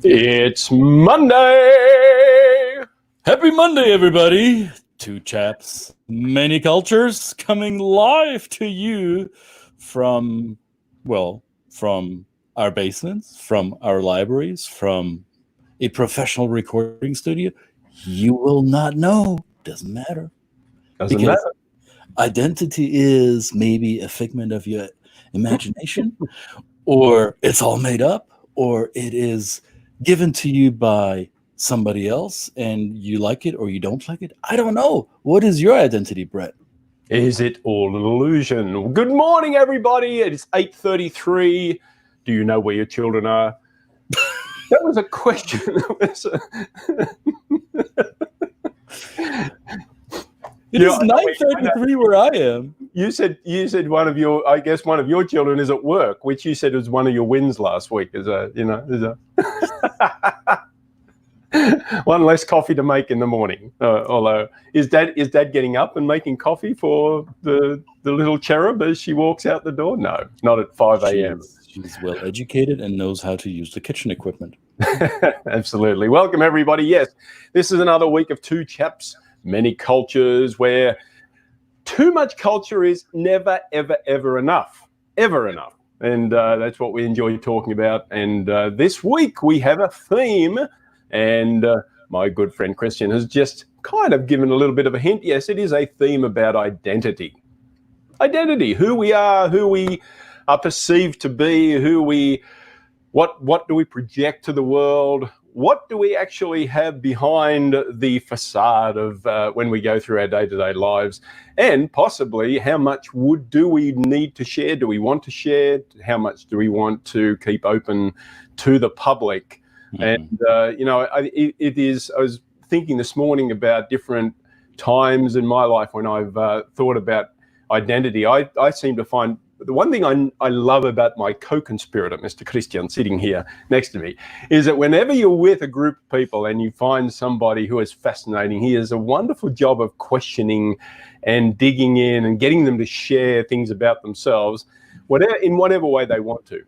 It's Monday! Happy Monday, everybody! Two Chaps, many cultures, coming live to you from our basements, from our libraries, from a professional recording studio. You will not know. Doesn't matter. Doesn't matter. Identity is maybe a figment of your imagination, or it's all made up, or it is given to you by somebody else and you like it or you don't like it. I don't know. What is your identity, Brett? Is it all an illusion? Good morning, everybody. It's 8:33. Do you know where your children are? That was a question. It is 9:33 where I am. You said one of your children is at work, which you said was one of your wins last week. One less coffee to make in the morning. Although is Dad getting up and making coffee for the little cherub as she walks out the door? No, not at 5 a.m. She's well educated and knows how to use the kitchen equipment. Absolutely. Welcome, everybody. Yes, this is another week of Two Chaps, Many Cultures, where too much culture is never, ever, ever enough. Ever enough. And that's what we enjoy talking about. And this week we have a theme. And my good friend Christian has just kind of given a little bit of a hint. Yes, it is a theme about identity. Identity, who we are perceived to be, what do we project to the world? What do we actually have behind the facade of when we go through our day-to-day lives? And possibly how much do we need to share? Do we want to share? How much do we want to keep open to the public? And, I was thinking this morning about different times in my life when I've thought about identity. I seem to find the one thing I love about my co-conspirator, Mr. Christian, sitting here next to me, is that whenever you're with a group of people and you find somebody who is fascinating, he does a wonderful job of questioning and digging in and getting them to share things about themselves, in whatever way they want to.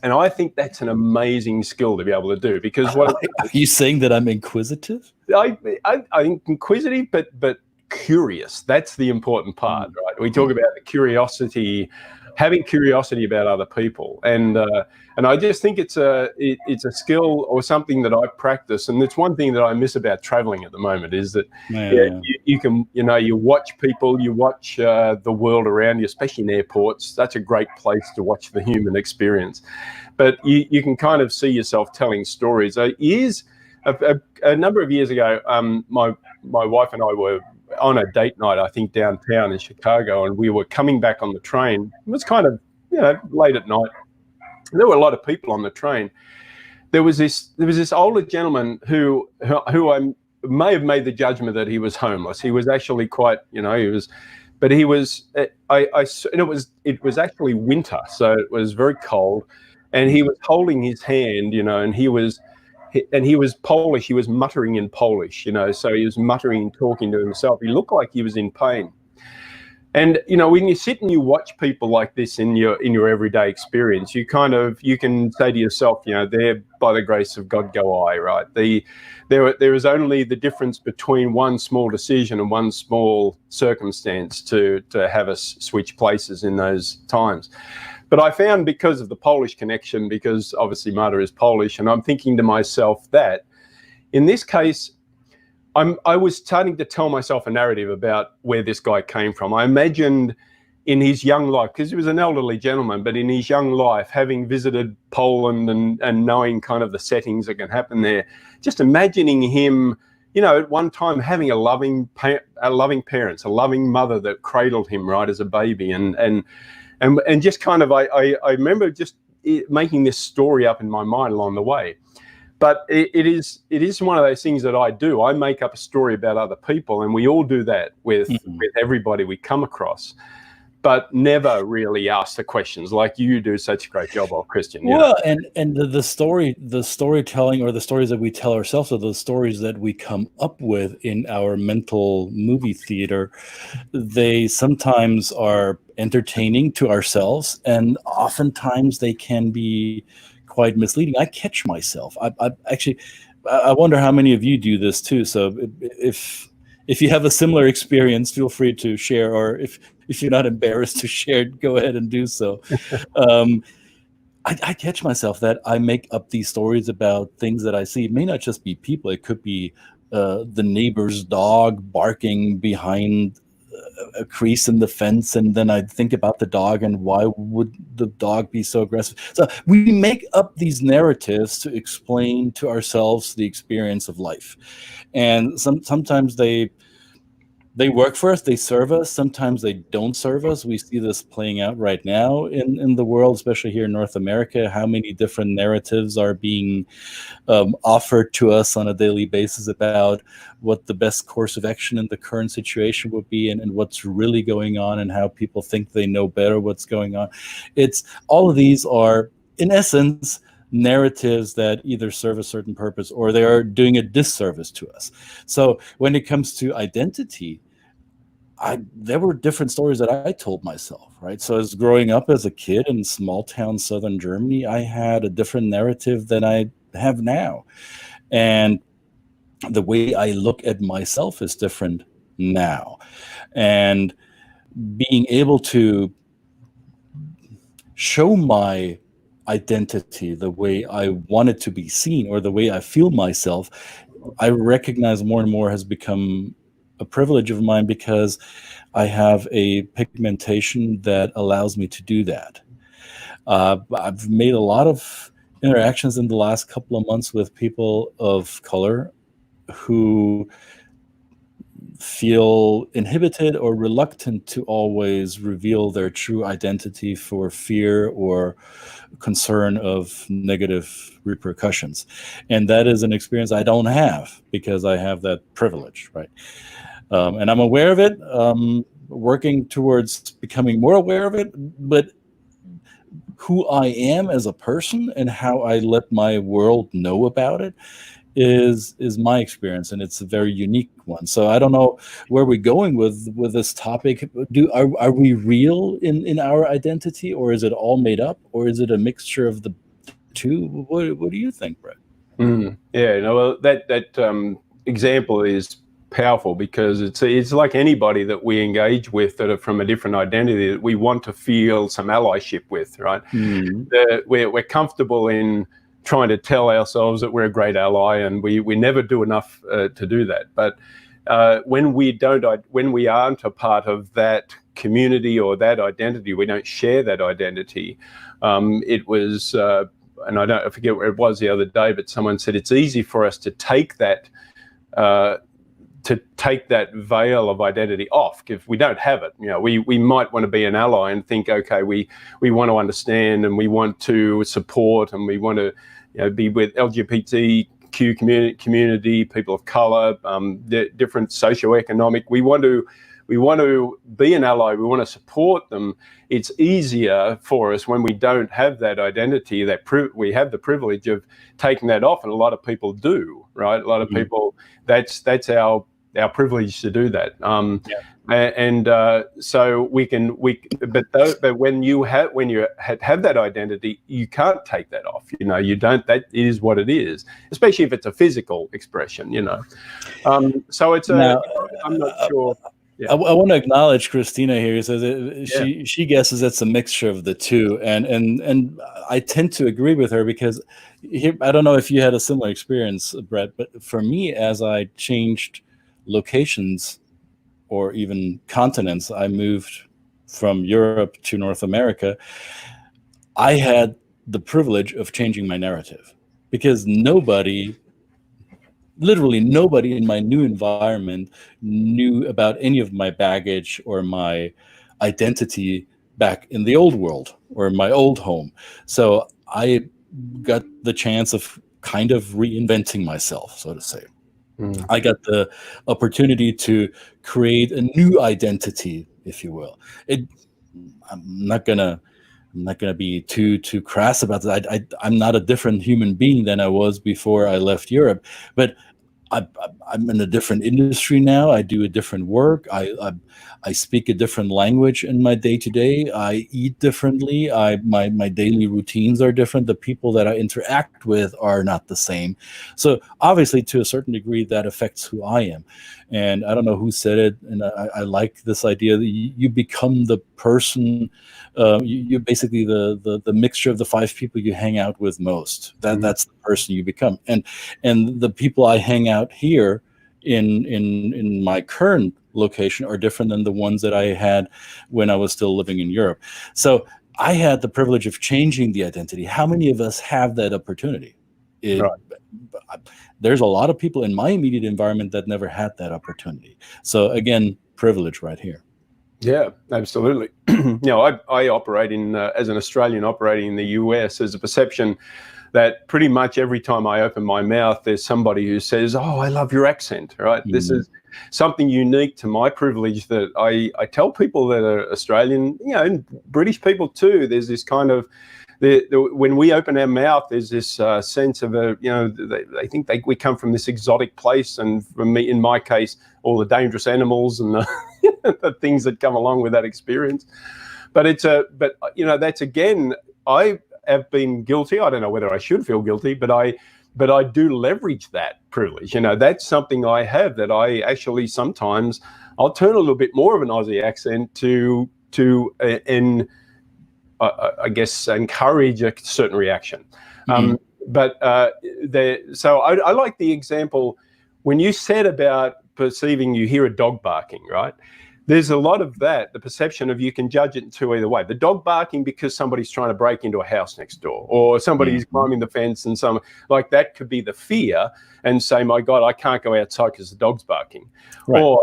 And I think that's an amazing skill to be able to do, because are you saying that I'm inquisitive? I think inquisitive, but curious. That's the important part, right? We talk about the curiosity, having curiosity about other people, and I just think it's a skill or something that I practice. And it's one thing that I miss about traveling at the moment is that you can you watch people, you watch the world around you, especially in airports. That's a great place to watch the human experience, but you can kind of see yourself telling stories. Years a number of years ago, my wife and I were on a date night, I think downtown in Chicago, and we were coming back on the train. It was kind of late at night. There were a lot of people on the train. There was this older gentleman who I may have made the judgment that he was homeless. He was actually quite, it was actually winter, so it was very cold, and he was holding his hand, and he was Polish. He was muttering in Polish, so he was muttering, talking to himself. He looked like he was in pain. And, when you sit and you watch people like this in your everyday experience, you can say to yourself, there by the grace of God go I, right? There is only the difference between one small decision and one small circumstance to have us switch places in those times. But I found, because of the Polish connection, because obviously Marta is Polish, and I'm thinking to myself that in this case, I was starting to tell myself a narrative about where this guy came from. I imagined in his young life, because he was an elderly gentleman, but in his young life, having visited Poland and knowing kind of the settings that can happen there, just imagining him, at one time having a loving parents, a loving mother that cradled him right as a baby, and just kind of, I remember just making this story up in my mind along the way. But it is one of those things that I do. I make up a story about other people, and we all do that with everybody we come across, but never really ask the questions like you do such a great job of, Christian. Well, and the storytelling, or the stories that we tell ourselves, are the stories that we come up with in our mental movie theater. They sometimes are entertaining to ourselves, and oftentimes they can be quite misleading. I catch myself. I wonder how many of you do this too. So if you have a similar experience, feel free to share, or if you're not embarrassed to share, go ahead and do so. I catch myself that I make up these stories about things that I see. It may not just be people. It could be the neighbor's dog barking behind a crease in the fence, and then I think about the dog and why would the dog be so aggressive. So we make up these narratives to explain to ourselves the experience of life, and sometimes they work for us, they serve us, sometimes they don't serve us. We see this playing out right now in the world, especially here in North America. How many different narratives are being offered to us on a daily basis about what the best course of action in the current situation would be, and what's really going on, and how people think they know better what's going on. It's all of these are, in essence, narratives that either serve a certain purpose or they are doing a disservice to us. So when it comes to identity, there were different stories that I told myself, right? So as growing up as a kid in small town southern Germany, I had a different narrative than I have now. And the way I look at myself is different now. And being able to show my identity the way I want it to be seen, or the way I feel myself, I recognize more and more has become a privilege of mine, because I have a pigmentation that allows me to do that. I've made a lot of interactions in the last couple of months with people of color who feel inhibited or reluctant to always reveal their true identity for fear or concern of negative repercussions. And that is an experience I don't have, because I have that privilege, right? And I'm aware of it, working towards becoming more aware of it, but who I am as a person and how I let my world know about it is my experience, and it's a very unique one. So I don't know where we're going with this topic. Are we real in our identity, or is it all made up, or is it a mixture of the two? What do you think, Brett? Yeah, no, well, that example is powerful, because it's like anybody that we engage with that are from a different identity that we want to feel some allyship with, right? We're comfortable in trying to tell ourselves that we're a great ally, and we never do enough to do that. But when we aren't a part of that community or that identity, we don't share that identity. It was, and I forget where it was the other day, but someone said it's easy for us to take that veil of identity off if we don't have it. You know, we might want to be an ally and think, okay, we want to understand and we want to support and we want to, you know, be with LGBTQ community, people of color, different socioeconomic. We want to be an ally. We want to support them. It's easier for us when we don't have that identity, we have the privilege of taking that off, and a lot of people do, right? A lot of people, that's our privilege to do that. So but when you have that identity, you can't take that off. You know, you don't. That is what it is, especially if it's a physical expression. You know, so it's I'm not sure. Yeah. I want to acknowledge Christina here. He says she guesses it's a mixture of the two, and I tend to agree with her, because here, I don't know if you had a similar experience, Brett, but for me, as I changed locations or even continents, I moved from Europe to North America, I had the privilege of changing my narrative, because literally nobody in my new environment knew about any of my baggage or my identity back in the old world or my old home. So I got the chance of kind of reinventing myself, so to say. I got the opportunity to create a new identity, if you will. I'm not gonna be too crass about that. I'm not a different human being than I was before I left Europe, but I'm in a different industry now. I do a different work. I speak a different language in my day to day. I eat differently. My daily routines are different. The people that I interact with are not the same. So obviously, to a certain degree, that affects who I am. And I don't know who said it, and I like this idea that you become the person. You're basically the mixture of the 5 people you hang out with most. That's the person you become. And the people I hang out here in my current location are different than the ones that I had when I was still living in Europe. So I had the privilege of changing the identity. How many of us have that opportunity? Right. There's a lot of people in my immediate environment that never had that opportunity. So again, privilege right here. Yeah, absolutely. You know, I operate in as an Australian operating in the US. There's a perception that pretty much every time I open my mouth, there's somebody who says, "Oh, I love your accent." Right? This is something unique to my privilege that I tell people that are Australian, you know, and British people too. There's this kind of when we open our mouth, there's this sense of you know, they think we come from this exotic place, and for me, in my case, all the dangerous animals and the things that come along with that experience. But but you know, that's again, I have been guilty. I don't know whether I should feel guilty, but I do leverage that privilege. You know, that's something I have, that I actually sometimes I'll turn a little bit more of an Aussie accent to I guess encourage a certain reaction. But so I like the example when you said about perceiving, you hear a dog barking, right? There's a lot of that, the perception of you can judge it in two either way. The dog barking because somebody's trying to break into a house next door, or somebody's climbing the fence, and some like that could be the fear, and say, my God, I can't go outside because the dog's barking. Right.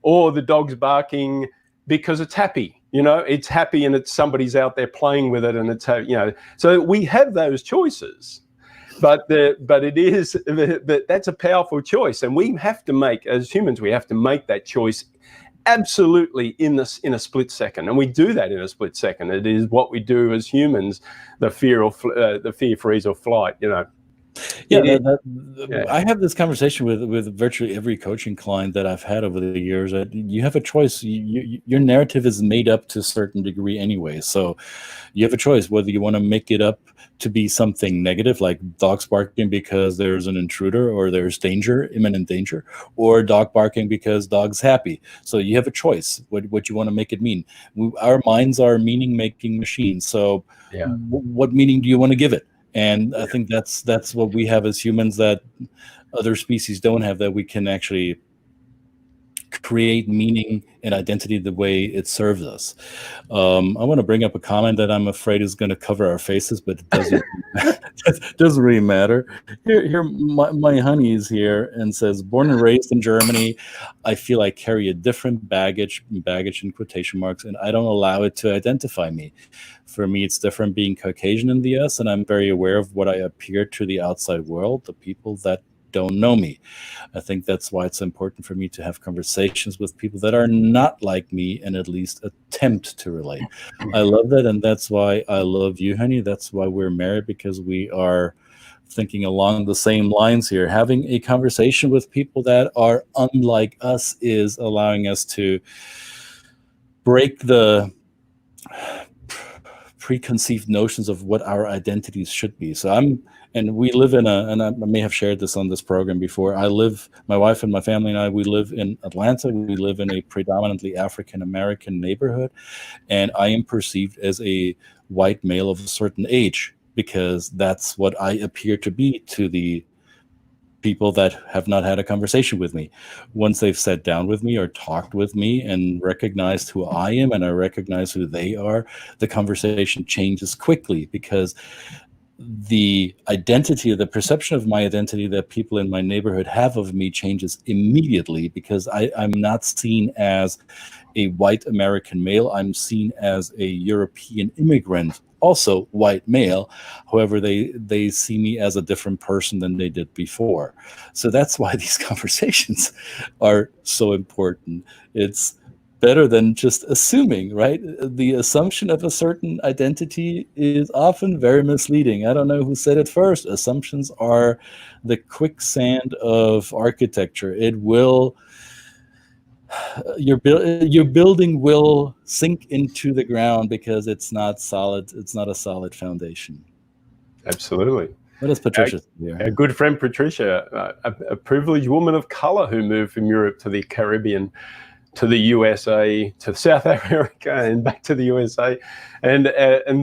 Or the dog's barking because it's happy. You know, it's happy and it's somebody's out there playing with it, and it's, you know, so we have those choices. But that's a powerful choice, and we have to make, as humans, we have to make that choice absolutely in a split second, and we do that in a split second. It is what we do as humans: the fear, freeze, or flight. You know. Yeah, I have this conversation with virtually every coaching client that I've had over the years. That you have a choice. Your narrative is made up to a certain degree anyway, so you have a choice whether you want to make it up to be something negative, like dogs barking because there's an intruder or there's danger, imminent danger, or dog barking because dog's happy. So you have a choice what you want to make it mean. Our minds are meaning-making machines. So what meaning do you want to give it? And I think that's what we have as humans that other species don't have, that we can actually create meaning and identity the way it serves us. I want to bring up a comment that I'm afraid is going to cover our faces, but it doesn't really matter. Here, my honey is here and says, born and raised in Germany, I feel I carry a different baggage in quotation marks, and I don't allow it to identify me. For me, it's different being Caucasian in the US, and I'm very aware of what I appear to the outside world, the people that don't know me. I think that's why it's important for me to have conversations with people that are not like me and at least attempt to relate. I love that, and that's why I love you, honey. That's why we're married, because we are thinking along the same lines here. Having a conversation with people that are unlike us is allowing us to break the preconceived notions of what our identities should be. So we live in and I may have shared this on this program before. My wife and my family and I, we live in Atlanta. We live in a predominantly African-American neighborhood, and I am perceived as a white male of a certain age because that's what I appear to be to the people that have not had a conversation with me. Once they've sat down with me or talked with me and recognized who I am and I recognize who they are, the conversation changes quickly, because the identity, the perception of my identity that people in my neighborhood have of me changes immediately, because I'm not seen as a white American male. I'm seen as a European immigrant, also white male. However, they see me as a different person than they did before. So that's why these conversations are so important. It's better than just assuming, right? The assumption of a certain identity is often very misleading. I don't know who said it first. Assumptions are the quicksand of architecture. It will, your building will sink into the ground because it's not solid. It's not a solid foundation. Absolutely. What does Patricia say here? Our good friend Patricia, a privileged woman of color who moved from Europe to the Caribbean, to the USA, to South America, and back to the USA, and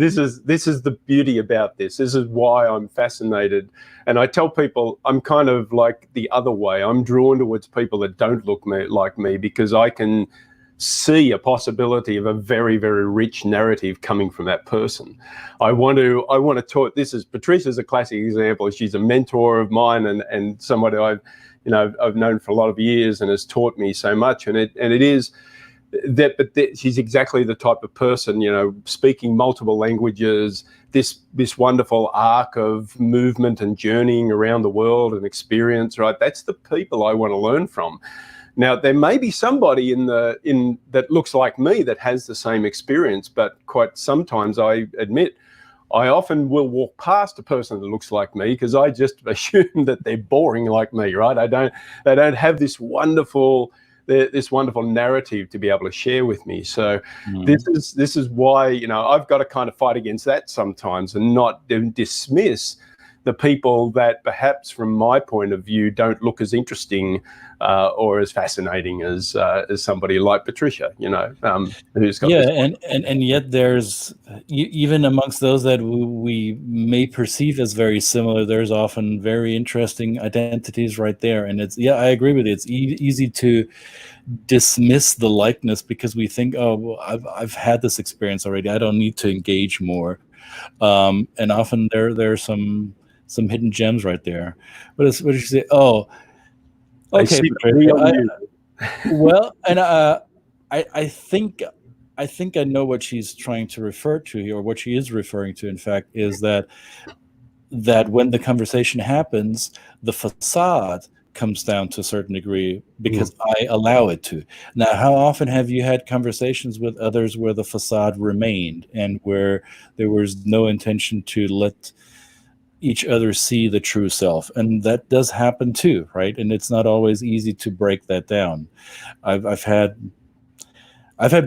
this is the beauty about this. This is why I'm fascinated, and I tell people I'm kind of like the other way. I'm drawn towards people that don't look like me because I can see a possibility of a very, very rich narrative coming from that person. I want to talk. Patricia's a classic example. She's a mentor of mine and somebody I've known for a lot of years and has taught me so much. And it is that, but she's exactly the type of person, speaking multiple languages, this wonderful arc of movement and journeying around the world and experience, right? That's the people I want to learn from. Now, there may be somebody that looks like me that has the same experience, but quite sometimes I admit I often will walk past a person that looks like me because I just assume that they're boring like me, right? They don't have this wonderful narrative to be able to share with me. So this is why I've got to kind of fight against that sometimes and not dismiss the people that perhaps from my point of view don't look as interesting or as fascinating as somebody like Patricia, who's got and yet there's even amongst those that we may perceive as very similar, there's often very interesting identities right there. And I agree with you. It's easy to dismiss the likeness because we think, oh, well, I've had this experience already. I don't need to engage more. And often there's some hidden gems right there. What did you say? Oh, okay. Well, and I think I know what she's trying to refer to here, or what she is referring to, in fact, is that when the conversation happens, the facade comes down to a certain degree because I allow it to. Now, how often have you had conversations with others where the facade remained and where there was no intention to let each other see the true self? And that does happen too, right? And it's not always easy to break that down. I've had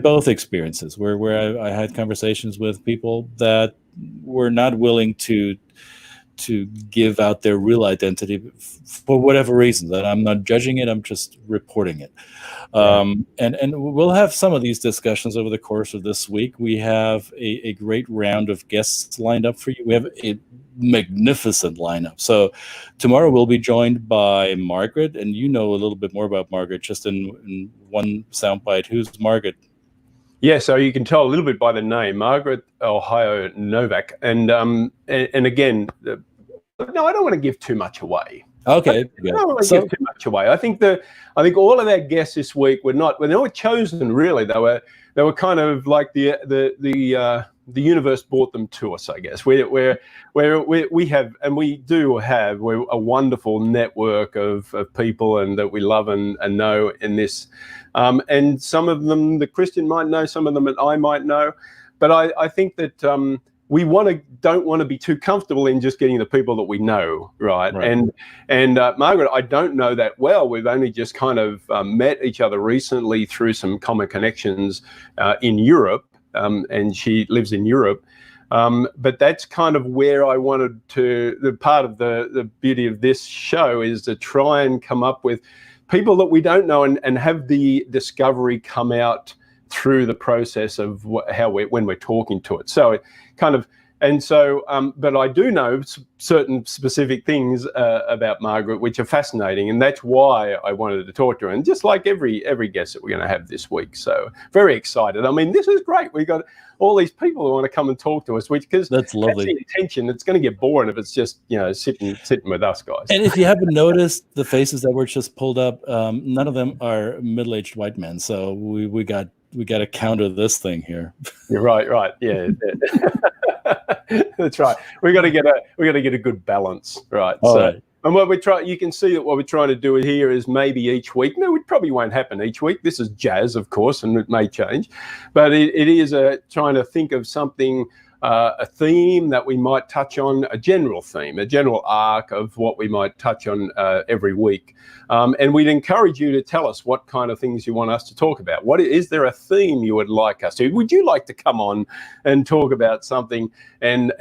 both experiences where I had conversations with people that were not willing to give out their real identity for whatever reason. That I'm not judging it, I'm just reporting it. And we'll have some of these discussions over the course of this week. We have a great round of guests lined up for you. We have a magnificent lineup. So tomorrow we'll be joined by Margaret, and you know a little bit more about Margaret just in one soundbite. Who's Margaret? Yeah, so you can tell a little bit by the name, Margaret Ohio Novak, and again, no, I don't want to give too much away. Okay, I don't want to give too much away. I think all of our guests this week were not chosen really. They were kind of like the universe brought them to us, I guess. We have we're a wonderful network of people and that we love and know in this. And some of them the Christian might know, some of them that I might know. But I think that we don't want to be too comfortable in just getting the people that we know, right? And Margaret, I don't know that well. We've only just kind of met each other recently through some common connections in Europe. And she lives in Europe. But that's kind of where I wanted to, the part of the beauty of this show is to try and come up with people that we don't know and have the discovery come out through the process of when we're talking to it. So it kind of, and so, but I do know certain specific things about Margaret, which are fascinating, and that's why I wanted to talk to her. And just like every guest that we're going to have this week, so very excited. I mean, this is great. We got all these people who want to come and talk to us, which because that's lovely. That's the intention. It's going to get boring if it's just sitting with us guys. And if you haven't noticed, the faces that were just pulled up, none of them are middle-aged white men. So we got to counter this thing here. You're right. Yeah. That's right. We got to get a good balance, right? All right. And what we try, you can see that what we're trying to do here is maybe each week. No, it probably won't happen each week. This is jazz, of course, and it may change. But it is trying to think of something, a theme that we might touch on, a general theme, a general arc of what we might touch on every week. And we'd encourage you to tell us what kind of things you want us to talk about. What is there a theme you would like us to? Would you like to come on and talk about something and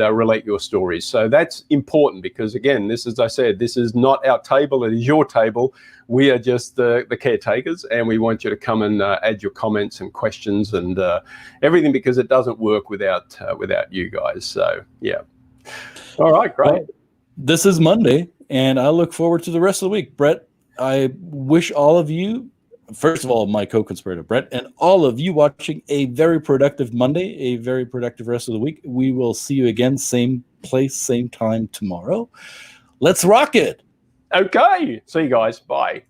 relate your stories? So that's important because, again, this, as I said, this is not our table. It is your table. We are just the caretakers, and we want you to come and add your comments and questions and everything, because it doesn't work without you guys. So yeah. All right, great. Well, this is Monday, and I look forward to the rest of the week. Brett, I wish all of you, first of all, my co-conspirator Brett, and all of you watching, a very productive Monday, a very productive rest of the week. We will see you again, same place, same time tomorrow. Let's rock it. Okay. See you guys. Bye.